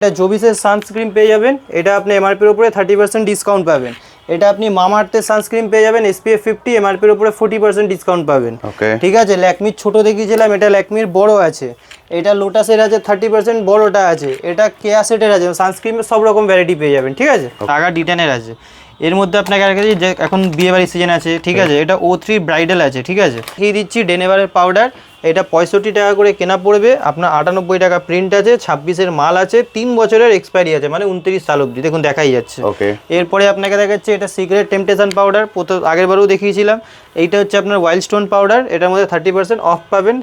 এটা জোবিসের সানস্ক্রিন পেয়ে যাবেন, এটা আপনি এমআরপির উপরে 30% ডিসকাউন্ট পাবেন। এটা আপনি মামাআর্থের সানস্ক্রিন পেয়ে যাবেন SPF 50, এমআরপির উপরে 40% ডিসকাউন্ট পাবেন। ঠিক আছে, ল্যাকমির ছোট দেখিয়েছিলাম, এটা ল্যাকমির বড় আছে, এটা লোটাসের আছে 30% বড়টা আছে, এটা কেয়া সেটের আছে, সানস্ক্রিনের সব রকম ভ্যারাইটি পেয়ে যাবেন। ঠিক আছে, টাকা ডিটেনের আছে। এর মধ্যে আপনাকে আর কাছে যে এখন বিয়েবাড়ির সিজন আছে, ঠিক আছে, এটা O3 ব্রাইডাল আছে। ঠিক আছে, দিয়ে দিচ্ছি ডেনেভারের পাউডার, এটা 65 টাকা করে কেনা পড়বে আপনার, 98 টাকা প্রিন্ট আছে, 26-এর মাল আছে, 3 বছরের এক্সপায়ারি আছে, মানে 29 সাল অবধি, দেখুন দেখাই যাচ্ছে। এরপরে আপনাকে দেখাচ্ছে এটা সিক্রেট টেম্পটেশন পাউডার, আগের বারেও দেখিয়েছিলাম। এইটা হচ্ছে আপনার ওয়াইল্ড স্টোন পাউডার, এটার মধ্যে 30% অফ পাবেন।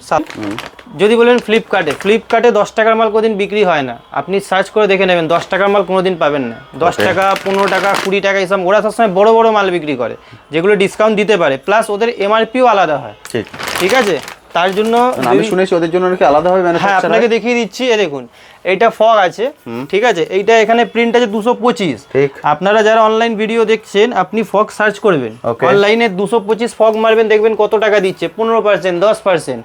যদি বলেন ফ্লিপকার্টে 10 টাকার মাল কোনোদিন বিক্রি হয় না, আপনি সার্চ করে দেখে নেবেন, 10 টাকার মাল কোনোদিন পাবেন না। 10 টাকা, 15 টাকা, 20 টাকা এইসব, ওরা সবসময় বড় বড় মাল বিক্রি করে যেগুলো ডিসকাউন্ট দিতে পারে, প্লাস ওদের এমআরপিও আলাদা হয়। ঠিক আছে, তার জন্য আমি শুনেছি ওদের জন্য নাকি আলাদা হবে ম্যানুফ্যাকচার। হ্যাঁ, আপনাকে দেখিয়ে দিচ্ছি, এ দেখুন এইটা ফগ আছে। ঠিক আছে, এইটা এখানে প্রিন্ট আছে 225। আপনারা যারা অনলাইন ভিডিও দেখছেন, আপনি ফগ সার্চ করবেন, অনলাইনে 225 ফগ মারবেন, দেখবেন কত টাকা দিচ্ছে, 15%, 10%।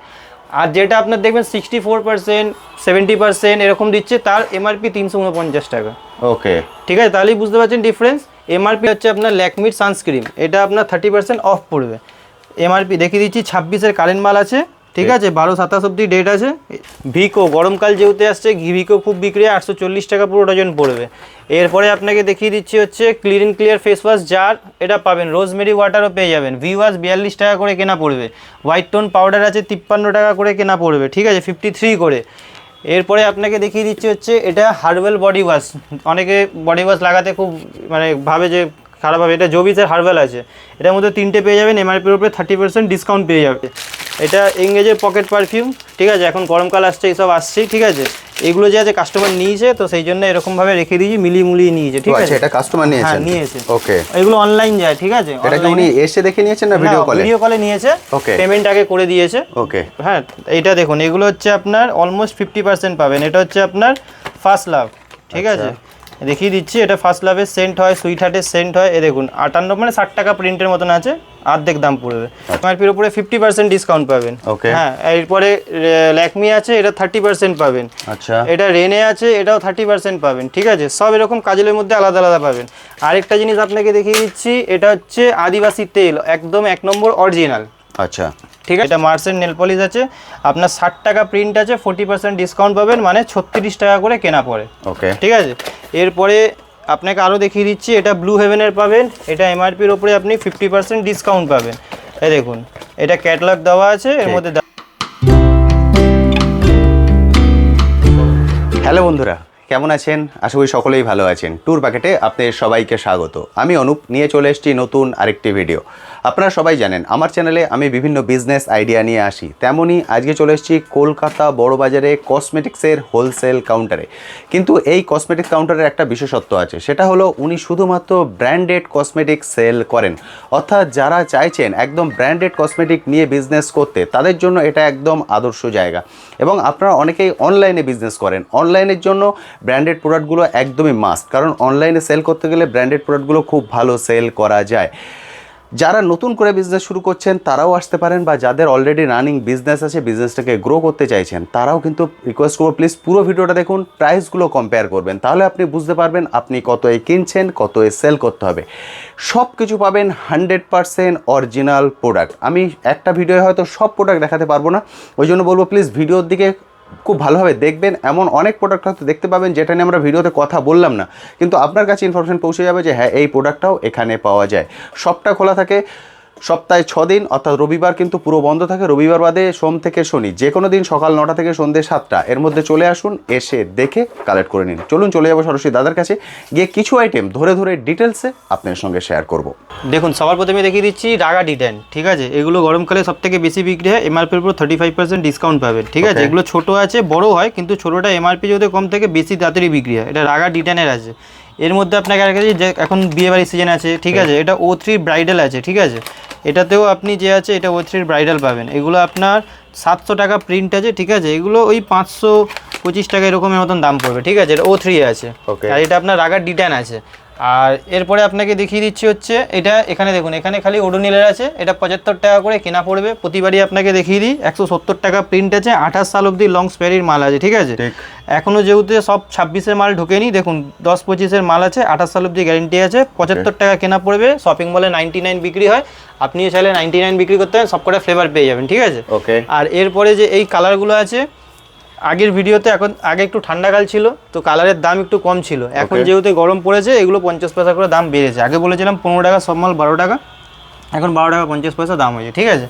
আর যেটা আপনার দেখবেন 64%, 70% এরকম দিচ্ছে, তার এমআরপি 349 টাকা। ওকে, ঠিক আছে, তাহলেই বুঝতে পারছেন ডিফারেন্স। এমআরপি হচ্ছে আপনার ল্যাকমির সানস্ক্রিন, এটা আপনার 30% অফ পড়বে। এমআরপি দেখিয়ে দিচ্ছি, 26-এর কারেন্ট মাল আছে। ঠিক আছে, 12/27 অব্দি ডেট আছে। ভিকো গরমকাল যেহেতু আসছে, ভিকো খুব বিক্রি, 840 টাকা পুরো ডজন পড়বে। এরপরে আপনাকে দেখিয়ে দিচ্ছি হচ্ছে clean clear face wash jar, এটা পাবেন। রোজমেরি ওয়াটারও পেয়ে যাবেন। ভি ওয়াশ 42 টাকা করে কেনা পড়বে। হোয়াইট টোন পাউডার আছে 53 টাকা করে কেনা পড়বে। ঠিক আছে, 53 করে। এরপরে আপনাকে দেখিয়ে দিচ্ছি হচ্ছে এটা হার্বাল বডি ওয়াশ, অনেকে বডি ওয়াশ লাগাতে খুব মানে ভাবে যে খারাপ হবে, এটা জোবিসের হার্বাল আছে, এটার মধ্যে 3টে পেয়ে যাবেন, এমআরপির উপরে 30% ডিসকাউন্ট পেয়ে যাবে। এটা এঙ্গেজের পকেট পারফিউম। ঠিক আছে, এখন গরমকাল আসছে, এইসব আসছেই। ঠিক আছে, এগুলো যে আছে কাস্টমার নিয়েছে, তো সেই জন্য এরকমভাবে রেখে দিয়েছি, মিলিয়ে নিয়েছে। ঠিক আছে, এটা কাস্টমার নিয়েছে? হ্যাঁ, নিয়েছে। ওকে, এগুলো অনলাইন যায়। ঠিক আছে, এটা কি উনি এসে দেখে নিয়েছেন না ভিডিও কলে? ভিডিও কলে নিয়েছে, পেমেন্ট আগে করে দিয়েছে। ওকে, হ্যাঁ, এইটা দেখুন, এগুলো হচ্ছে আপনার অলমোস্ট 50% পাবেন। এটা হচ্ছে আপনার ফার্স্ট লাভ। ঠিক আছে, দেখিয়ে দিচ্ছি, এটা ফার্স্ট লাভের সেন্ট হয়, সুইট হার্টের সেন্ট হয়। এ দেখুন 58 মানে 60 টাকা প্রিন্টের মতন আছে, অর্ধেক দাম পড়বে। এমআরপির উপরে 50% ডিসকাউন্ট পাবেন। হ্যাঁ, এরপরে ল্যাকমি আছে, এটা 30% পাবেন। আচ্ছা, এটা রেনে আছে, এটাও 30% পাবেন। ঠিক আছে, সব এরকম কাজলের মধ্যে আলাদা আলাদা পাবেন। আরেকটা জিনিস আপনাকে দেখিয়ে দিচ্ছি, এটা হচ্ছে আদিবাসী তেল, একদম 1 নম্বর অরিজিনাল। আচ্ছা, ঠিক আছে, এটা মার্সের নেল পলিশ আছে, আপনার 60 টাকা প্রিন্ট আছে, 40% ডিসকাউন্ট পাবেন, মানে 36 টাকা করে কেনা পড়ে। ওকে, ঠিক আছে, এরপরে আপনাকে আরও দেখিয়ে দিচ্ছি, এটা ব্লু হেভেনের পাবেন, এটা এমআরপির ওপরে আপনি 50% ডিসকাউন্ট পাবেন। এই দেখুন, এটা ক্যাটালগ দেওয়া আছে, এর মধ্যে। হ্যালো বন্ধুরা, কেমন আছেন? আশা করি সকলেই ভালো আছেন। ট্যুর প্যাকেটে আপনাদের সবাইকে স্বাগত। আমি অনুপ নিয়ে চলে এসেছি নতুন আরেকটি ভিডিও। আপনারা সবাই জানেন আমার চ্যানেলে আমি বিভিন্ন বিজনেস আইডিয়া নিয়ে আসি, তেমনই আজকে চলে এসেছি কলকাতা বড়বাজারে কসমেটিক্সের হোলসেল কাউন্টারে। কিন্তু এই কসমেটিক্স কাউন্টারের একটা বিশেষত্ব আছে, সেটা হলো উনি শুধুমাত্র ব্র্যান্ডেড কসমেটিক্স সেল করেন। অর্থাৎ যারা চাইছেন একদম ব্র্যান্ডেড কসমেটিক নিয়ে বিজনেস করতে, তাদের জন্য এটা একদম আদর্শ জায়গা। এবং আপনারা অনেকেই অনলাইনে বিজনেস করেন, অনলাইনের জন্য ব্র্যান্ডেড প্রোডাক্টগুলো একদমই মাস্ট, কারণ অনলাইনে সেল করতে গেলে ব্র্যান্ডেড প্রোডাক্টগুলো খুব ভালো সেল করা যায়। যারা নতুন করে বিজনেস শুরু করছেন তারাও আসতে পারেন, বা যাদের অলরেডি রানিং বিজনেস আছে, বিজনেসটাকে গ্রো করতে চাইছেন, তারাও কিন্তু রিকোয়েস্ট করবো প্লিজ পুরো ভিডিওটা দেখুন, প্রাইসগুলো কম্পেয়ার করবেন, তাহলে আপনি বুঝতে পারবেন আপনি কতই কিনছেন, কতই সেল করতে হবে। সব কিছু পাবেন 100% অরিজিনাল প্রোডাক্ট। আমি একটা ভিডিওয়ে হয়তো সব প্রোডাক্ট দেখাতে পারবো না, ওই জন্য বলবো প্লিজ ভিডিওর দিকে খুব ভালোভাবে দেখবেন। এমন অনেক প্রোডাক্ট হয়তো দেখতে পাবেন যেটা নিয়ে আমরা ভিডিওতে কথা বললাম না, কিন্তু আপনার কাছে ইনফরমেশন পৌঁছে যাবে যে হ্যাঁ, এই প্রোডাক্টটাও এখানে পাওয়া যায়। সবটা খোলা থাকে সপ্তাহে 6 দিন, অর্থাৎ রবিবার কিন্তু পুরো বন্ধ থাকে। রবিবার বাদে সোম থেকে শনি যে কোনো দিন সকাল 9টা থেকে সন্ধ্যে 7টা এর মধ্যে চলে আসুন, এসে দেখে কালেক্ট করে নিন। চলুন চলে যাবো সরাসরি দাদার কাছে, গিয়ে কিছু আইটেম ধরে ধরে ডিটেলসে আপনার সঙ্গে শেয়ার করব। দেখুন, সবার প্রথমে দেখিয়ে দিচ্ছি রাগা ডিটেন। ঠিক আছে, এগুলো গরমকালে সব থেকে বেশি বিক্রি হয়, এমআরপির উপর 35% ডিসকাউন্ট পাবেন। ঠিক আছে, এগুলো ছোট আছে, বড় হয়, কিন্তু ছোটোটা এমআরপি যদি কম থেকে বেশি তাড়াতাড়ি বিক্রি হয়। এটা রাগা ডিটেনের আছে। এর মধ্যে আপনাকে আর কাছে যে এখন বিয়েবাড়ির সিজন আছে, ঠিক আছে, এটা O3 ব্রাইডাল আছে। ঠিক আছে, এটাতেও আপনি যে আছে এটা O3 ব্রাইডাল পাবেন। এগুলো আপনার 700 টাকা প্রিন্ট আছে। ঠিক আছে, এগুলো ওই 500 25 টাকা এরকমের মতন দাম পড়বে, ঠিক আছে। এটা O3 আছে, আর এটা আপনার রাগার D10 আছে। আর এরপরে আপনাকে দেখিয়ে দিচ্ছি হচ্ছে এটা, এখানে দেখুন এখানে খালি ওডোনিলের আছে, এটা 75 টাকা করে কেনা পড়বে। প্রতিবারই আপনাকে দেখিয়ে দিই 170 টাকা প্রিন্ট আছে, 28 সাল অবধি লং স্প্যারির মাল আছে, ঠিক আছে। এখনও যেহেতু সব 26-এর মাল ঢোকেনি, দেখুন 10-25-এর মাল আছে, 28 সাল অবধি গ্যারেন্টি আছে, 75 টাকা কেনা পড়বে। শপিং মলে 99 বিক্রি হয়, আপনিও চাইলে 99 বিক্রি করতে পারেন, সবকটা ফ্লেভার পেয়ে যাবেন, ঠিক আছে। আর এরপরে যে এই কালারগুলো আছে, আগের ভিডিওতে এখন আগে একটু ঠান্ডাকাল ছিল তো কালারের দাম একটু কম ছিল, এখন যেহেতু গরম পড়েছে এগুলো 50 পয়সা করে দাম বেড়েছে। আগে বলেছিলাম 15 টাকা সব মাল 12 টাকা, এখন 12 টাকা 50 পয়সা দাম হয়েছে, ঠিক আছে।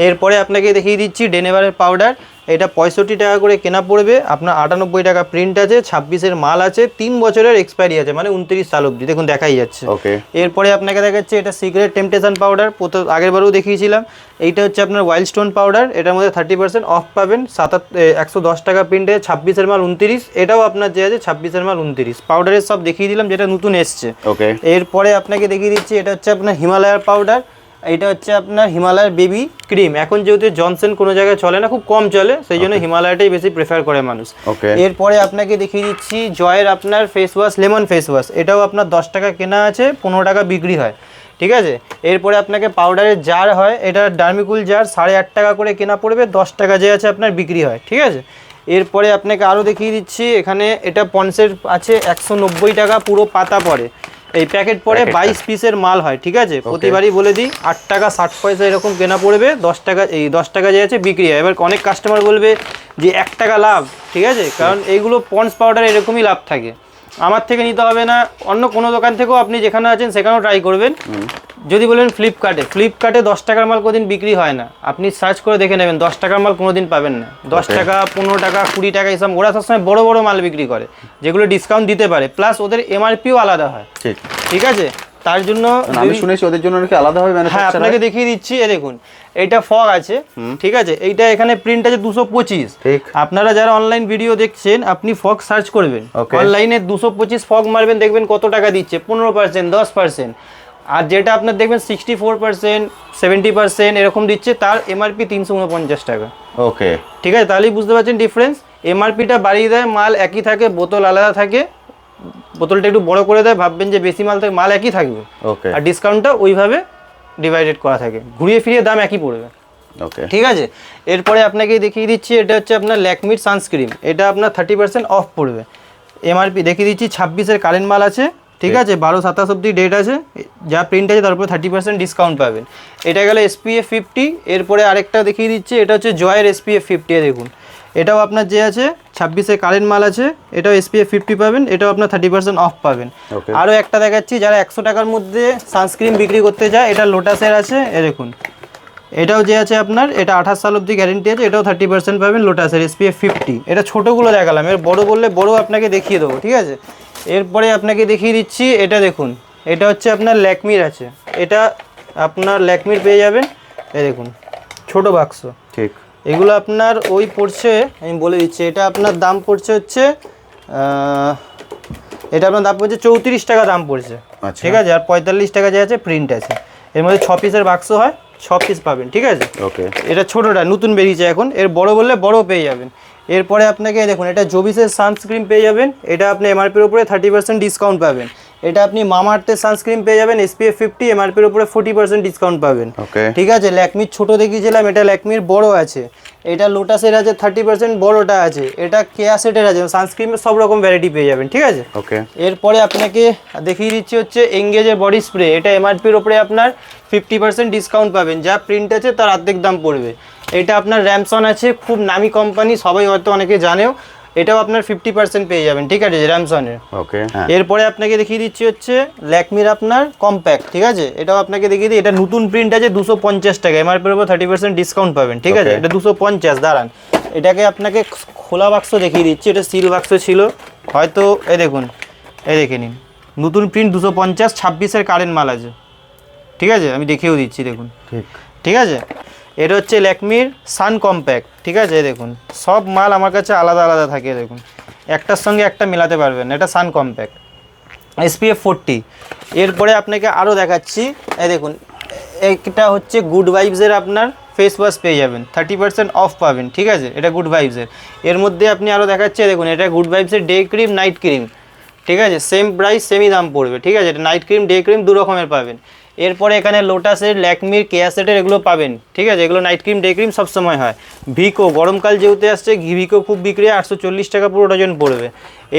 এরপরে আপনাকে দেখিয়ে দিচ্ছি ডেনেভারের পাউডার, এটা 65 টাকা করে কেনা পড়বে, আপনার 98 টাকা প্রিন্ট আছে, 26-এর মাল আছে, 3 বছরের এক্সপায়ারি আছে, মানে 29 সাল অবধি, দেখুন দেখাই যাচ্ছে। এরপরে আপনাকে দেখাচ্ছে এটা সিক্রেট টেম্পটেশন পাউডার, আগের বারেও দেখিয়েছিলাম। এইটা হচ্ছে আপনার ওয়াইল্ড স্টোন পাউডার, এটার মধ্যে 30% অফ পাবেন, 110 টাকা প্রিন্টে, 26-এর মাল 29, এটাও আপনার যে আছে 26-এর মাল 29। পাউডারের সব দেখিয়ে দিলাম যেটা নতুন এসছে। এরপরে আপনাকে দেখিয়ে দিচ্ছি এটা হচ্ছে আপনার হিমালয়ার পাউডার, এটা হচ্ছে আপনার হিমালয়ের বেবি ক্রিম। এখন যেহেতু জনসন কোনো জায়গায় চলে না, খুব কম চলে, সেই জন্য হিমালয়টাই বেশি প্রেফার করে মানুষ। এরপরে আপনাকে দেখিয়ে দিচ্ছি জয়ের আপনার face wash, lemon face wash, এটাও আপনার 10 টাকা কেনা আছে, 15 টাকা বিক্রি হয়, ঠিক আছে। এরপরে আপনাকে পাউডারের জার হয়, এটা ডার্মিকুল জার 8.5 টাকা করে কেনা পড়বে, 10 টাকা যে আছে আপনার বিক্রি হয়, ঠিক আছে। এরপরে আপনাকে আরও দেখিয়ে দিচ্ছি, এখানে এটা পন্সের আছে 190 টাকা পুরো পাতা পড়ে, এই প্যাকেট পরে 22 পিসের মাল হয়, ঠিক আছে। প্রতিবারই বলে দিই 8 টাকা 60 পয়সা এরকম কেনা পড়বে, 10 টাকা এই 10 টাকা যে আছে বিক্রি হয়। এবার অনেক কাস্টমার বলবে যে 1 টাকা লাভ, ঠিক আছে, কারণ এইগুলো পন্স পাউডার এরকমই লাভ থাকে, আমার থেকে নিতে হবে না, অন্য কোনো দোকান থেকেও আপনি যেখানে আছেন সেখানেও ট্রাই করবেন। যদি বলেন ফ্লিপকার্টে 10 টাকার মাল কোনোদিন বিক্রি হয় না, আপনি সার্চ করে দেখে নেবেন 10 টাকার মাল কোনোদিন পাবেন না। 10 টাকা 15 টাকা 20 টাকা এসব, ওরা সবসময় বড় বড় মাল বিক্রি করে যেগুলো ডিসকাউন্ট দিতে পারে, প্লাস ওদের এমআরপিও আলাদা হয়, ঠিক আছে। তার জন্য আমি শুনেছি ওদের জন্য নাকি আলাদা হবে। হ্যাঁ, আপনাকে দেখিয়ে দিচ্ছি, এ দেখুন এটা ফগ আছে, ঠিক আছে, এইটা এখানে প্রিন্ট আছে 225। আপনারা যারা অনলাইন ভিডিও দেখছেন আপনি ফগ সার্চ করবেন, অনলাইনে 225 ফগ মারবেন, দেখবেন কত টাকা দিচ্ছে, 15%, 10%। আর যেটা আপনার দেখবেন 64%, 70% এরকম দিচ্ছে, তার এমআরপি 349 টাকা। ঠিক আছে, তাহলেই বুঝতে পারছেন ডিফারেন্স। এমআরপিটা বাড়িয়ে দেয়, মাল একই থাকে, বোতল আলাদা থাকে, বোতলটা একটু বড় করে দেয়, ভাববেন যে বেশি মাল থাকে, মাল একই থাকবে, আর ডিসকাউন্টটা ওইভাবে ডিভাইডেড করা থাকে, ঘুরিয়ে ফিরিয়ে দাম একই পড়বে, ঠিক আছে। এরপরে আপনাকে দেখিয়ে দিচ্ছি এটা হচ্ছে আপনার ল্যাকমির সানস্ক্রিন, এটা আপনার 30% অফ পড়বে, এমআরপি দেখিয়ে দিচ্ছি 26-এর কারেন্ট মাল আছে, ঠিক আছে, 12-27 অব্দি ডেট আছে, যা প্রিন্ট আছে তার উপরে 30% ডিসকাউন্ট পাবেন। এটা গেল SPF 50। এরপরে আরেকটা দেখিয়ে দিচ্ছি, এটা হচ্ছে জয়ের SPF 50, দেখুন এটাও আপনার যে আছে 26-এর কারেন্ট মাল আছে, এটাও SPF 50 পাবেন, এটাও আপনার 30% অফ পাবেন। আরও একটা দেখাচ্ছি, যারা 100 টাকার মধ্যে সানস্ক্রিন বিক্রি করতে যায়, এটা লোটাসের আছে, এ দেখুন এটাও যে আছে আপনার, এটা 28 সাল অব্দি গ্যারেন্টি আছে, এটাও 30% পাবেন, লোটাসের SPF 50। এটা ছোটোগুলো দেখালাম, এর বড় বললে বড় আপনাকে দেখিয়ে দেবো, ঠিক আছে। এরপরে আপনাকে দেখিয়ে দিচ্ছি, এটা দেখুন এটা হচ্ছে আপনার ল্যাকমির আছে, এটা আপনার ল্যাকমির পেয়ে যাবেন, এই দেখুন ছোট বাক্স, ঠিক, এগুলো আপনার ওই পড়ছে, আমি বলে দিচ্ছি, এটা আপনার দাম পড়ছে হচ্ছে এটা আপনার দাম পড়ছে 34 টাকা দাম পড়ছে, ঠিক আছে। আর 45 টাকা যে আছে প্রিন্ট আছে, এর মধ্যে 6 পিসের বাক্স হয়, 6 পিস পাবেন, ঠিক আছে। এটা ছোটোটা নতুন বেরিয়েছে এখন, এর বড় বললে বড় পেয়ে যাবেন। এরপরে আপনাকে দেখুন এটা জোবিসের সানস্ক্রিন পেয়ে যাবেন, এটা আপনি এমআরপির উপরে 30% ডিসকাউন্ট পাবেন। এটা আপনি মামাআর্থের সানস্ক্রিন পেয়ে যাবেন SPF 50, এমআরপির উপরে 40% ডিসকাউন্ট পাবেন, ঠিক আছে। ল্যাকমির ছোট দেখিয়েছিলাম, এটা ল্যাকমির বড় আছে, এটা লোটাসের আছে 30% বড়টা আছে, এটা কেয়া সেটের আছে, সানস্ক্রিনের সব রকম ভ্যারাইটি পেয়ে যাবেন, ঠিক আছে। এরপরে আপনাকে দেখিয়ে দিচ্ছি হচ্ছে এঙ্গেজের বডি স্প্রে, এটা এমআরপির উপরে আপনার 50% ডিসকাউন্ট পাবেন, যা প্রিন্ট আছে তার অর্ধেক দাম পড়বে। এটা আপনার র্যামসন আছে, খুব নামি কোম্পানি, সবাই হয়তো অনেকে জানেও, এটাও আপনার 50% পেয়ে যাবেন, ঠিক আছে, র্যামসনের। এরপরে আপনাকে দেখিয়ে দিচ্ছি হচ্ছে ল্যাকমির আপনার কম্প্যাক্ট, ঠিক আছে, এটাও আপনাকে দেখিয়ে দিই, এটা নতুন প্রিন্ট আছে 250 টাকা, এমআরপির উপর 30% ডিসকাউন্ট পাবেন, ঠিক আছে, এটা 250। দাঁড়ান, এটাকে আপনাকে খোলা বাক্স দেখিয়ে দিচ্ছি, এটা সিল বাক্স ছিল হয়তো, এই দেখুন, এই দেখে নিন, নতুন প্রিন্ট 250, 26-এর কারেন্ট মাল আছে, ঠিক আছে, আমি দেখিয়েও দিচ্ছি, দেখুন, ঠিক আছে। এটা হচ্ছে ল্যাকমির সান কম্প্যাক্ট, ঠিক আছে, দেখুন সব মাল আমার কাছে আলাদা আলাদা থাকে, দেখুন একটার সঙ্গে একটা মেলাতে পারবেন, এটা সান কম্প্যাক্ট SPF 40। এরপরে আপনাকে আরও দেখাচ্ছি, এই দেখুন এটা হচ্ছে গুড ভাইবসের আপনার ফেস ওয়াশ পেয়ে যাবেন, 30% অফ পাবেন, ঠিক আছে, এটা গুড ভাইবসের। এর মধ্যে আপনি আরও দেখাচ্ছে দেখুন, এটা গুড ভাইবসের ডে ক্রিম, নাইট ক্রিম, ঠিক আছে, সেম প্রাইস সেমই দাম পড়বে, ঠিক আছে, এটা নাইট ক্রিম ডে ক্রিম দু রকমের পাবেন। এরপরে এখানে লোটাসের, ল্যাকমির, কেয়াসেটের এগুলো পাবেন, ঠিক আছে, এগুলো নাইট ক্রিম ডে ক্রিম সবসময় হয়। ভিকো গরমকাল যেহেতু আসছে, ভিকো খুব বিক্রি হয়, 840 টাকা পুরো ডজন পড়বে।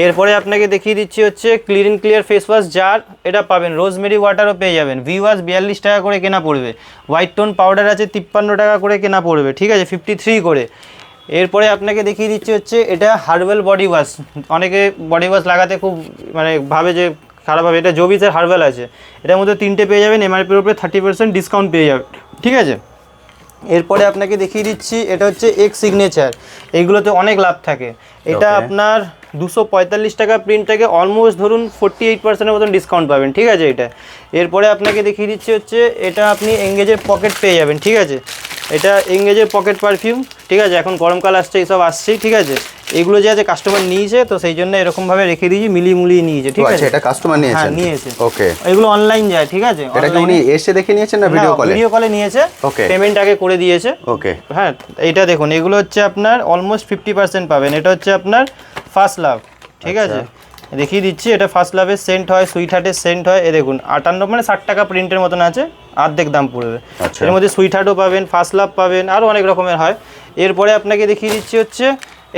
এরপরে আপনাকে দেখিয়ে দিচ্ছি হচ্ছে clean clear face wash jar, এটা পাবেন। রোজমেরি ওয়াটারও পেয়ে যাবেন। ভি ওয়াশ 42 টাকা করে কেনা পড়বে। হোয়াইট টোন পাউডার আছে 53 টাকা করে কেনা পড়বে, ঠিক আছে, 53 করে। এরপরে আপনাকে দেখিয়ে দিচ্ছি হচ্ছে এটা হার্বাল বডি ওয়াশ। অনেকে বডি ওয়াশ লাগাতে খুব মানে ভাবে যে খারাপ হবে, এটা জোবিসের হার্বাল আছে, এটার মধ্যে 3টে পেয়ে যাবেন, এমআরপির উপরে 30% ডিসকাউন্ট পেয়ে যাবেন, ঠিক আছে। এরপরে আপনাকে দেখিয়ে দিচ্ছি এটা হচ্ছে এক্স সিগনেচার, এইগুলোতে অনেক লাভ থাকে। এটা আপনার 245 টাকা প্রিন্ট থেকে অলমোস্ট ধরুন 48%-এর মতন ডিসকাউন্ট পাবেন, ঠিক আছে এটা। এরপরে আপনাকে দেখিয়ে দিচ্ছি হচ্ছে এটা আপনি এঙ্গেজের পকেট পেয়ে যাবেন, ঠিক আছে, এটা এঙ্গেজের পকেট পারফিউম, ঠিক আছে, এখন গরমকাল আসছে, এইসব আসছেই, ঠিক আছে। এগুলো যে আছে কাস্টমার নিয়েছে, তো সেই জন্য এরকমভাবে রেখে দিয়েছি, মিলিয়ে নিয়েছে, ঠিক আছে। এটা কাস্টমার নিয়েছে? হ্যাঁ নিয়েছে। ওকে, এগুলো অনলাইন যায়, ঠিক আছে। এটা কি উনি এসে দেখে নিয়েছেন না ভিডিও কলে? ভিডিও কলে নিয়েছে, ওকে, পেমেন্ট আগে করে দিয়েছে। ওকে, হ্যাঁ, এইটা দেখুন, এগুলো হচ্ছে আপনার অলমোস্ট 50% পাবেন। এটা হচ্ছে আপনার ফার্স্ট লাভ, ঠিক আছে, দেখিয়ে দিচ্ছি। এটা ফার্স্ট লাভের সেন্ট হয়, সুইট হার্টের সেন্ট হয়। এ দেখুন 58 মানে 60 টাকা প্রিন্টের মতন আছে, অর্ধেক দাম পড়বে। এর মধ্যে সুইট হার্টও পাবেন, ফার্স্ট লাভ পাবেন, আরও অনেক রকমের হয়। এরপরে আপনাকে দেখিয়ে দিচ্ছি হচ্ছে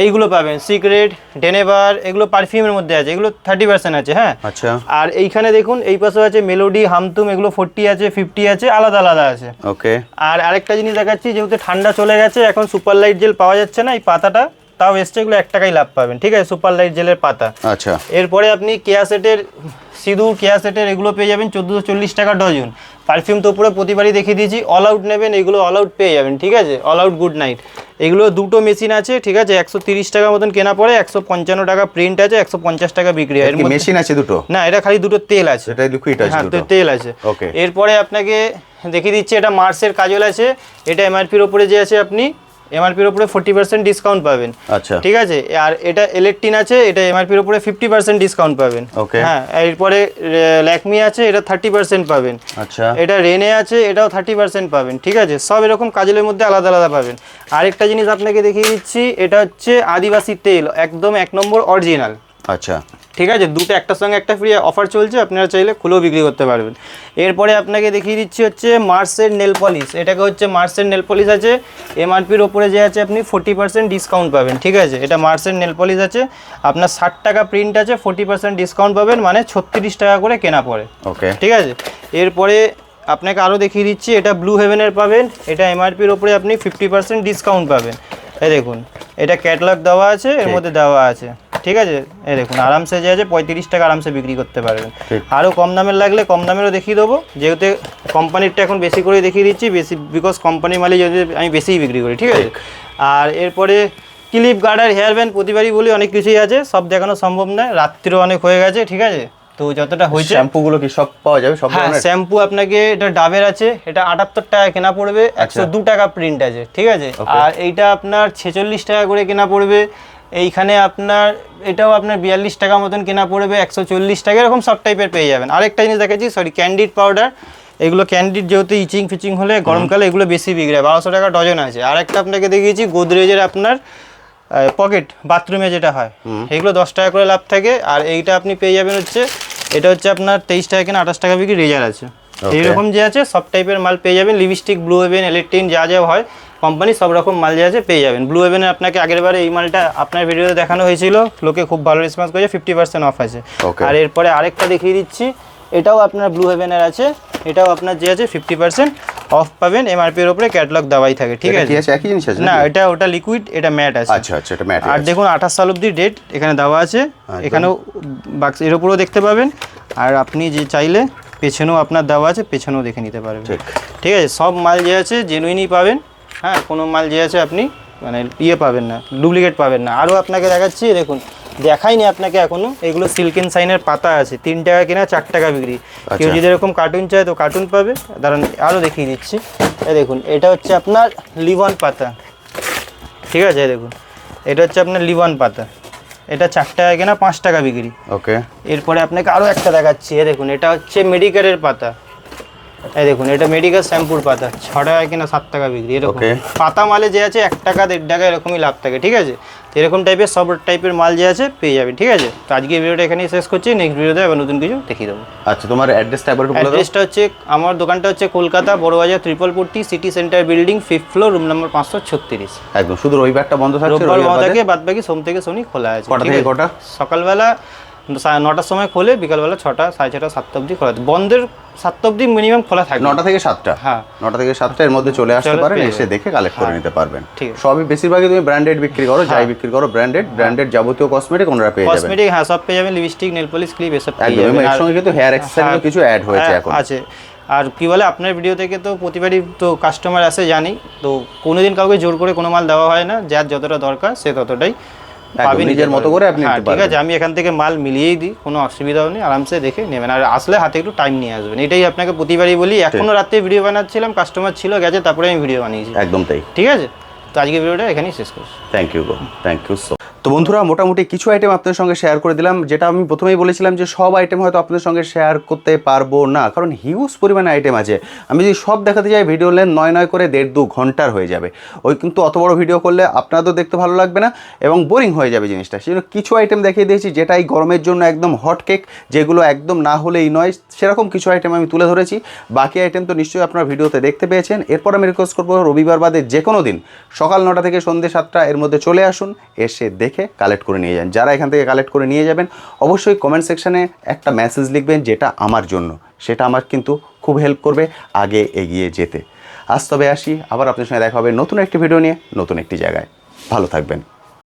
এইগুলো পাবেন, সিক্রেট, ডেনেভার, এগুলো পারফিউমের মধ্যে আছে, এগুলো 30% আছে। হ্যাঁ, আচ্ছা। আর এইখানে দেখুন এই পাশেও আছে মেলোডি, হামতুম, এগুলো 40 আছে, 50 আছে, আলাদা আলাদা আছে। ওকে। আর আরেকটা জিনিস দেখাচ্ছি, যেহেতু ঠান্ডা চলে গেছে, এখন সুপার লাইট জেল পাওয়া যাচ্ছে না, এই পাতাটা তাও এসছে, এগুলো 1 টাকায় লাভ পাবেন, ঠিক আছে, সুপার লাইট জেলের পাতা। আচ্ছা। এরপরে আপনি কেয়াসেটের সিঁদুর, কেয়াসেটের এগুলো পেয়ে যাবেন 1440 টাকা ডজন। পারফিউম তো পুরো প্রতিবারই দেখিয়ে দিয়েছি। অল আউট নেবেন, এগুলো অল আউট পেয়ে যাবেন, ঠিক আছে, অল আউট গুড নাইট। এগুলো দুটো মেশিন আছে, ঠিক আছে, 130 টাকা মতন কেনা পড়ে, 155 টাকা প্রিন্ট আছে, 150 টাকা বিক্রি হয়। মেশিন আছে দুটো? না, এটা খালি দুটো তেল আছে, এটা লিকুইড আছে, হ্যাঁ তেল আছে। ওকে। এরপরে আপনাকে দেখিয়ে দিচ্ছি এটা মার্সের কাজল আছে, এটা এমআরপির ওপরে যে আছে আপনি এমআরপির উপরে 40% ডিসকাউন্ট পাবেন, আচ্ছা, ঠিক আছে। আর এটা ইলেকট্রিন আছে, এটা এমআরপির উপরে 50% ডিসকাউন্ট পাবেন, ওকে। হ্যাঁ, এরপরে ল্যাকমি আছে, এটা 30% পাবেন, আচ্ছা। এটা রেনে আছে, এটাও 30% পাবেন, ঠিক আছে। সব এরকম কাজলের মধ্যে আলাদা আলাদা পাবেন। আরেকটা জিনিস আপনাকে দেখিয়ে দিচ্ছি, এটা হচ্ছে আদিবাসী তেল, একদম 1 নম্বর অরিজিনাল, আচ্ছা, ঠিক আছে। দুটো একটার সঙ্গে একটা ফ্রি অফার চলছে, আপনারা চাইলে খুলেও বিক্রি করতে পারবেন। এরপরে আপনাকে দেখিয়ে দিচ্ছি হচ্ছে মার্সের নেল পলিশ, এটাকে হচ্ছে মার্সের নেল পলিশ আছে, এমআরপির ওপরে যে আছে আপনি 40% ডিসকাউন্ট পাবেন, ঠিক আছে। এটা মার্সের নেল পলিশ আছে, আপনার 60 টাকা প্রিন্ট আছে, 40% ডিসকাউন্ট পাবেন, মানে 36 টাকা করে কেনা পড়ে, ওকে, ঠিক আছে। এরপরে আপনাকে আরও দেখিয়ে দিচ্ছি, এটা ব্লু হেভেনের পাবেন, এটা এমআরপির ওপরে আপনি 50% ডিসকাউন্ট পাবেন। এই দেখুন, এটা ক্যাটালগ দেওয়া আছে, এর মধ্যে দেওয়া আছে, ঠিক আছে। এই দেখুন আরামসে যে আছে 35 টাকা আরামসে বিক্রি করতে পারবেন। আরও কম দামের লাগলে কম দামেরও দেখিয়ে দেবো, যেহেতু কোম্পানিরটা এখন বেশি করে দেখিয়ে দিচ্ছি, বেশি বিকজ কোম্পানির মালে যদি আমি বেশিই বিক্রি করি, ঠিক আছে। আর এরপরে ক্লিপ, গার্ডার, হেয়ার ব্যান্ড, প্রতিবারই বলি অনেক কিছুই আছে, সব দেখানো সম্ভব নয়, রাত্রিও অনেক হয়ে গেছে, ঠিক আছে। তো যতটা হয়েছে। শ্যাম্পুগুলো কি সব পাওয়া যাবে? সব ধরনের শ্যাম্পু আপনাকে, এটা ডাবের আছে, এটা 78 টাকা কেনা পড়বে, 102 টাকা প্রিন্ট আছে, ঠিক আছে। আর এইটা আপনার 46 টাকা করে কেনা পড়বে। এইখানে আপনার এটাও আপনার 42 টাকা মতন কেনা পড়বে, 140 টাকা, এরকম সব টাইপের পেয়ে যাবেন। আরেকটা জিনিস দেখাচ্ছি, সরি, ক্যান্ডিড পাউডার, এগুলো ক্যান্ডিড যেহেতু ইচিং ফিচিং হলে গরমকালে এগুলো বেশি বিক্রি হয়, 1200 টাকা ডজন আছে। আরেকটা আপনাকে দেখিয়েছি গোদরেজের আপনার পকেট, বাথরুমে যেটা হয়, এগুলো 10 টাকা করে লাভ থাকে। আর এইটা আপনি পেয়ে যাবেন হচ্ছে, এটা হচ্ছে আপনার 23 টাকা কেনা, 28 টাকা বিক্রি, রেজার আছে, এইরকম যে আছে সব টাইপের মাল পেয়ে যাবেন। লিপস্টিক, ব্লু হেভেন, ইলেকট্রিন, যা যা হয় কোম্পানি সব রকম মাল যে আছে পেয়ে যাবেন। ব্লু হেভেনের আপনাকে আগেরবারে এই মালটা আপনার ভিডিওতে দেখানো হয়েছিল, লোকে খুব ভালো রেসপন্স করেছে, 50% অফ আছে। আর এরপরে আরেকটা দেখিয়ে দিচ্ছি, এটাও আপনার ব্লু হেভেনের আছে, এটাও আপনার যে আছে 50% অফ পাবেন, এমআরপির উপরে ক্যাটালগ দেওয়াই থাকে, ঠিক আছে। একই জিনিস আছে না, এটা ওটা লিকুইড, এটা ম্যাট আছে, আচ্ছা আচ্ছা, এটা ম্যাট। আর দেখুন 28 সাল অবধি ডেট এখানে দেওয়া আছে, এখানেও বাক্স এর উপরেও দেখতে পাবেন। আর আপনি যে চাইলে পেছনেও আপনার দেওয়া আছে, পেছনেও দেখে নিতে পারবেন, ঠিক আছে। সব মাল যে আছে জেনুইনই পাবেন, হ্যাঁ, কোনো মাল যে আছে আপনি মানে ইয়ে পাবেন না, ডুপ্লিকেট পাবেন না। আরও আপনাকে দেখাচ্ছি, দেখুন দেখাইনি আপনাকে এখনো, এগুলো সিল্কেন সাইনের পাতা আছে, 3 টাকা কেনা, 4 টাকা বিক্রি। কেউ যদি এরকম কার্টুন চায় তো কার্টুন পাবে। দাঁড়ান আরও দেখিয়ে দিচ্ছি, এই দেখুন এটা হচ্ছে আপনার লিভন পাতা, ঠিক আছে। দেখুন এটা হচ্ছে আপনার লিভন পাতা, এটা 4 টাকা কেনা, 5 টাকা বিক্রি, ওকে। এরপরে আপনাকে আরও একটা দেখাচ্ছি, দেখুন এটা হচ্ছে মেডিকেলের পাতা, এই দেখুন এটা মেডিকেল শ্যাম্পুর পাতা 6 টাকা কিনা 7 টাকা বিক্রি এরকম। পাতা মালে যে আছে 1 টাকা 1.5 টাকা এরকমই লাভ থাকে, ঠিক আছে? তো এরকম টাইপের সব টাইপের মাল যে আছে পেয়ে যাবে, ঠিক আছে? তো আজকে ভিডিওটা এখানেই শেষ করছি, নেক্সট ভিডিওতে আবার নতুন কিছু দেখিয়ে দেবো। আচ্ছা, তোমার অ্যাড্রেসটা একবার বলে দাও। অ্যাড্রেসটা হচ্ছে, আমার দোকানটা হচ্ছে Kolkata Burrabazar Tripolpatti city centre building 5th floor room number 536। একদম, শুধু রবিবারটা বন্ধ থাকছে, রবিবার বন্ধ থাকে, বাদ বাকি সোম থেকে শনি খোলা আছে। কটা থেকে কটা? সকালবেলা 9টার সময় খোলে, বিকালবেলা 6টা 6:30 7টা অবধি খোলা থাকে। বন্ধের 7টা অবধি মিনিমাম খোলা থাকে। 9টা থেকে 7টা? হ্যাঁ, 9টা থেকে 7টা এর মধ্যে চলে আসতে পারেন, এসে দেখে কালেক্ট করে নিতে পারবেন। ঠিক আছে। সবই বেশিরভাগই তুমি ব্র্যান্ডেড বিক্রি করো, যাই বিক্রি করো ব্র্যান্ডেড যাবতীয় কসমেটিক ওনারা পেয়ে যাবেন। কসমেটিক হ্যাঁ সব পেয়ে যাবেন, লিপস্টিক, নেল পলিশ, ক্লিপ এসব পেয়ে একদম। যাবেন। এর সঙ্গে কিন্তু হেয়ার অ্যাক্সেসরিজও কিছু অ্যাড হয়েছে এখন আছে। আর কি বলে, আপনার ভিডিও থেকে তো প্রতিবারই তো কাস্টমার আসে জানি, তো কোনোদিন কাউকে জোর করে কোনো মাল দেওয়া হয় না, যার যতটা দরকার সে ততটাই পাবেন নিজের মতো করে আপনি নিতে পারবেন। ঠিক আছে, আমি এখান থেকে মাল মিলিয়েই দিই, কোনো অসুবিধাও নেই, আরামসে দেখে নেবেন। আর আসলে হাতে একটু টাইম নিয়ে আসবেন, এটাই আপনাকে প্রতিবারই বলি। এখনো রাতে ভিডিও বানাচ্ছিলাম, কাস্টমার ছিল গেছে, তারপরে আমি ভিডিও বানিয়েছি। একদম তাই, ঠিক আছে। তো আজকে ভিডিওটা এখানেই শেষ করছি। Thank you so. তো বন্ধুরা, মোটামুটি কিছু আইটেম আপনাদের সঙ্গে শেয়ার করে দিলাম, যেটা আমি প্রথমেই বলেছিলাম যে সব আইটেম হয়তো আপনাদের সঙ্গে শেয়ার করতে পারবো না, কারণ হিউজ পরিমাণে আইটেম আছে। আমি যদি সব দেখাতে যাই ভিডিও লেন্থ 9 করে 1.5-2 ঘন্টার হয়ে যাবে। ওই কিন্তু অত বড় ভিডিও করলে আপনাদেরও দেখতে ভালো লাগবে না এবং বোরিং হয়ে যাবে জিনিসটা। সেই জন্য কিছু আইটেম দেখিয়ে দিয়েছি যেটা এই গরমের জন্য একদম হট কেক, যেগুলো একদম না হলেই নয়, সেরকম কিছু আইটেম আমি তুলে ধরেছি। বাকি আইটেম তো নিশ্চয়ই আপনারা ভিডিওতে দেখতে পেয়েছেন। এরপর আমি রিকোয়েস্ট করবো রবিবার বাদে যে কোনো দিন সকাল 9টা থেকে সন্ধ্যে 7টা এর মধ্যে চলে আসুন, এসে দেখে কালেক্ট করে নিয়ে যান। যারা এখান থেকে কালেক্ট করে নিয়ে যাবেন অবশ্যই কমেন্ট সেকশানে একটা মেসেজ লিখবেন যেটা আমার জন্য, সেটা আমার কিন্তু খুব হেল্প করবে আগে এগিয়ে যেতে। আজ তবে আসি, আবার আপনার সঙ্গে দেখা হবে নতুন একটি ভিডিও নিয়ে, নতুন একটি জায়গায়। ভালো থাকবেন।